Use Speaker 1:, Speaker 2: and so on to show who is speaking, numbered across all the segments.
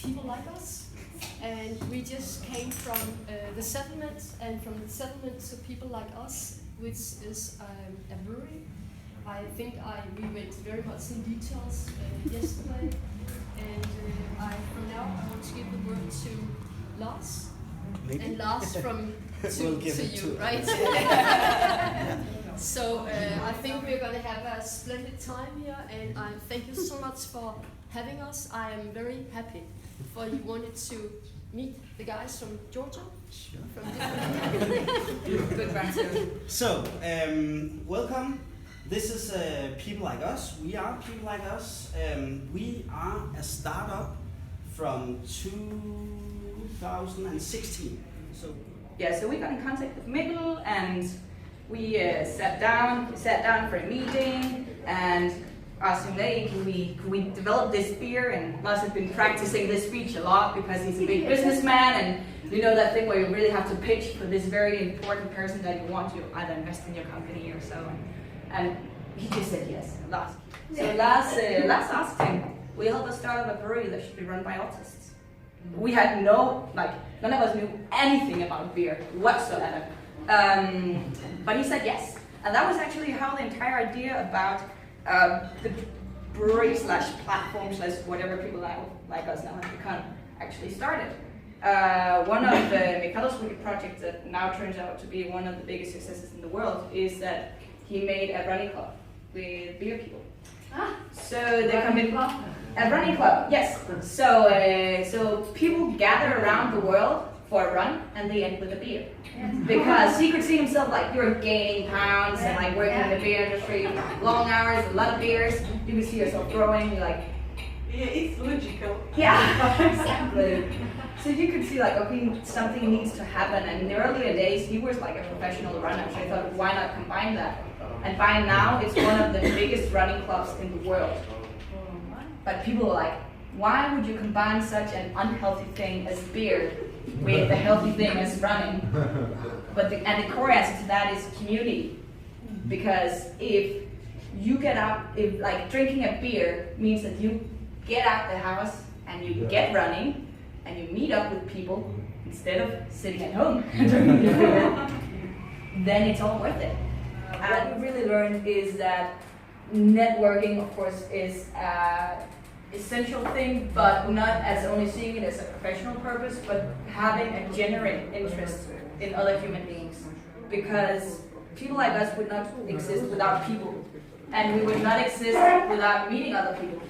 Speaker 1: people like us. And we just came from the settlement, and from the settlement to people like us, which is a brewery. I think we went very much in details yesterday. And from now I want to give the word to Lars.
Speaker 2: Maybe.
Speaker 1: And Lars from
Speaker 2: We'll give
Speaker 1: to
Speaker 2: it
Speaker 1: you,
Speaker 2: to
Speaker 1: right? So I think we're going to have a splendid time here, and I thank you so much for having us. I am very happy for you wanted to meet the guys from Georgia.
Speaker 2: Sure.
Speaker 1: From different good answer.
Speaker 2: So, welcome. This is People Like Us. We are People Like Us. We are a startup from 2016.
Speaker 3: So we got in contact with Mikkel, and we sat down for a meeting and asked him, hey, can we develop this beer? And Lars has been practicing this speech a lot because he's a big businessman, and you know that thing where you really have to pitch for this very important person that you want to either invest in your company or so. And he just said yes, Lars. So Lars asked him, will you help us start up a brewery that should be run by autists? We had none of us knew anything about beer whatsoever. But he said yes. And that was actually how the entire idea about the brewery / platform / whatever people like us now have become actually started. One of Mikkel's projects that now turns out to be one of the biggest successes in the world is that he made a running club with beer people. So they come in a running club, yes. So people gather around the world for a run, and they end with a beer. Because he could see himself like you're gaining pounds and like working in the beer industry, long hours, a lot of beers. You can see yourself growing, you're like,
Speaker 4: yeah, it's logical.
Speaker 3: yeah, exactly. So you could see like, okay, something needs to happen. And in the earlier days, he was like a professional runner. So I thought, why not combine that? And by now, it's one of the biggest running clubs in the world. But people are like, why would you combine such an unhealthy thing as beer with a healthy thing as running? But the core answer to that is community. Because if you get out, if like drinking a beer means that you get out the house and you get running and you meet up with people instead of sitting at home drinking a beer, then it's all worth it. What we really learned is that networking, of course, is an essential thing, but not as only seeing it as a professional purpose, but having a genuine interest in other human beings. Because people like us would not exist without people, and we would not exist without meeting other people.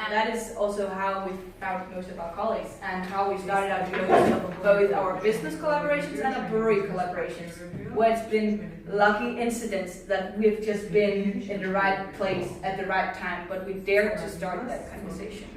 Speaker 3: And that is also how we found most of our colleagues, and how we started out doing both our business collaborations and our brewery collaborations, where it's been lucky incidents that we've just been in the right place at the right time, but we dared to start that conversation.